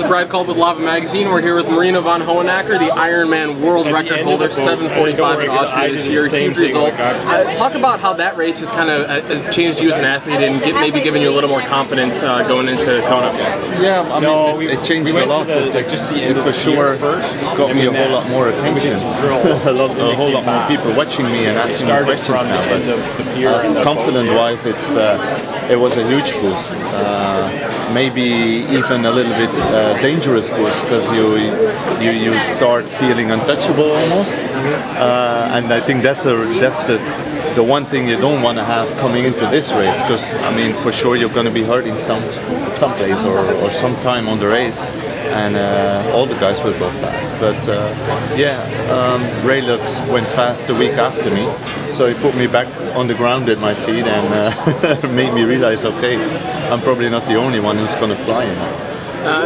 Brad Culp with Lava Magazine. We're here with Marino Vanhoenacker, the Ironman world record holder, 7:45 in Austria this year. Huge result. Talk about how that race has kind of changed you as an athlete and maybe given you a little more confidence going into Kona. Yeah, I mean, it changed a lot. It for sure got me a whole lot more attention. a whole lot more people watching me and asking me questions now. But confidence-wise, it was a huge boost. Maybe even a little bit dangerous boost, because you start feeling untouchable almost, and I think that's the one thing you don't want to have coming into this race, because I mean, for sure you're going to be hurt in some place or some time on the race, and all the guys will go fast. But Ray went fast the week after me, so he put me back on the ground with my feet and made me realize, okay, I'm probably not the only one who's going to fly in it.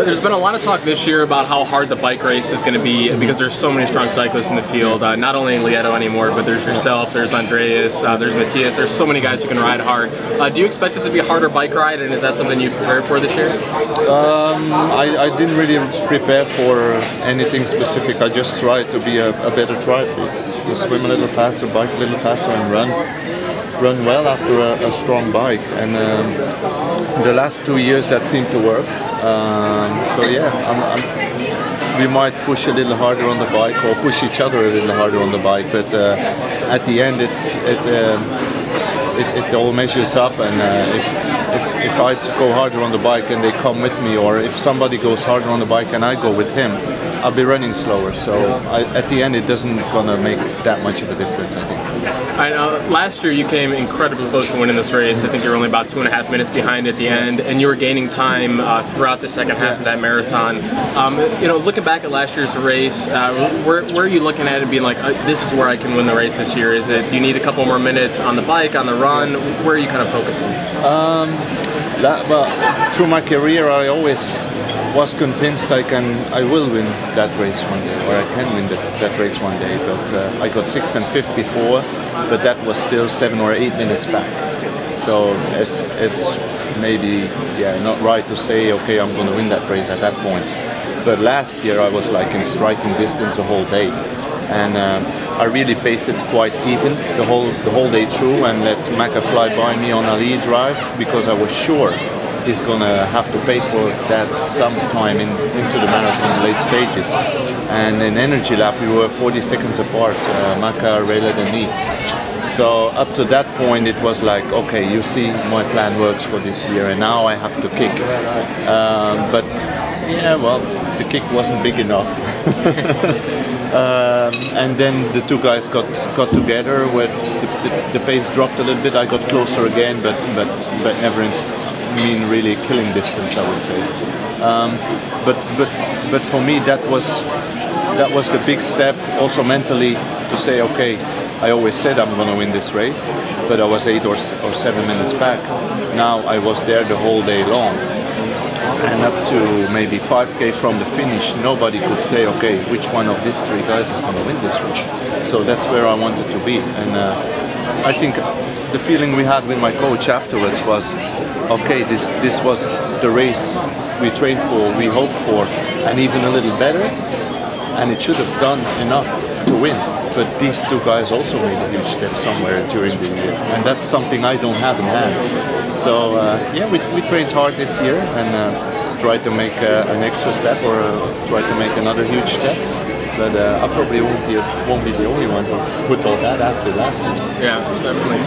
There's been a lot of talk this year about how hard the bike race is going to be because there's so many strong cyclists in the field, not only in Lieto anymore, but there's yourself, there's Andreas, there's Matthias, there's so many guys who can ride hard. Do you expect it to be a harder bike ride, and is that something you prepared for this year? I didn't really prepare for anything specific. I just tried to be a better triathlete, to swim a little faster, bike a little faster, and run well after a strong bike. And the last 2 years that seemed to work. So yeah, we might push a little harder on the bike or push each other a little harder on the bike, but at the end it all measures up, and if I go harder on the bike and they come with me, or if somebody goes harder on the bike and I go with him, I'll be running slower. So at the end it doesn't gonna make that much of a difference, I think. I know last year you came incredibly close to winning this race. I think you were only about 2.5 minutes behind at the end, and you were gaining time throughout the second half of that marathon. You know, looking back at last year's race, where are you looking at it and being like, this is where I can win the race this year? Is it, do you need a couple more minutes on the bike, on the run? Where are you kind of focusing? Well, through my career, I always was convinced I will win that race one day, or I can win that race one day. But I got 6th and 54, but that was still 7 or 8 minutes back. So it's maybe not right to say, okay, I'm going to win that race at that point. But last year I was like in striking distance the whole day, and I really paced it quite even the whole day through, and let Macca fly by me on a lead drive, because I was sure he's gonna have to pay for that sometime into the marathon late stages. And in energy lap we were 40 seconds apart, Macca, Rayleigh and me. So up to that point it was like, okay, you see, my plan works for this year, and now I have to kick. But yeah, well, the kick wasn't big enough. And then the two guys got together, with the pace dropped a little bit. I got closer again, but never really killing distance, I would say. But for me that was the big step, also mentally, to say, okay, I always said I'm going to win this race, but I was 8 or 7 minutes back. Now I was there the whole day long, and up to maybe 5K from the finish, nobody could say, okay, which one of these 3 guys is going to win this race. So that's where I wanted to be, and I think the feeling we had with my coach afterwards was, okay, this was the race we trained for, we hoped for, and even a little better, and it should have done enough to win. But these 2 guys also made a huge step somewhere during the year, and that's something I don't have in hand. So yeah, we trained hard this year, and tried to make an extra step, or tried to make another huge step. But I probably won't be the only one who thought that after last year. Yeah, definitely.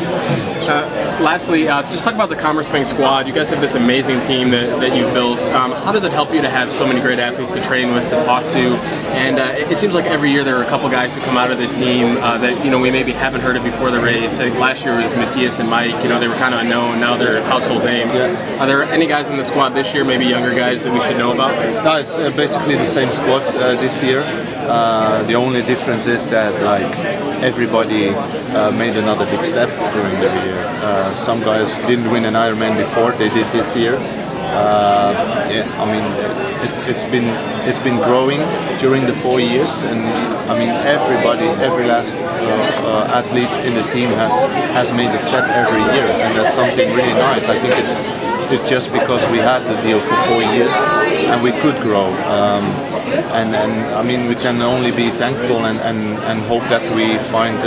Lastly, just talk about the Commerce Bank squad. You guys have this amazing team that you've built. How does it help you to have so many great athletes to train with, to talk to? And it seems like every year there are a couple guys who come out of this team that we maybe haven't heard of before the race. I think last year was Matthias and Mike. They were kind of unknown. Now they're household names. Yeah. Are there any guys in the squad this year, maybe younger guys, that we should know about? No, it's basically the same squad this year. The only difference is that everybody made another big step during the year. Some guys didn't win an Ironman before, they did this year. Yeah, I mean, it's been growing during the 4 years, and I mean every last athlete in the team has made a step every year, and that's something really nice. I think It's just because we had the deal for 4 years and we could grow. And I mean, we can only be thankful and hope that we find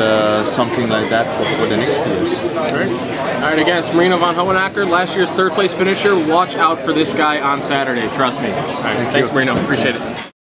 something like that for the next years. All right, again, it's Marino Vanhoenacker, last year's third place finisher. Watch out for this guy on Saturday, trust me. All right, thanks, Marino. Appreciate it.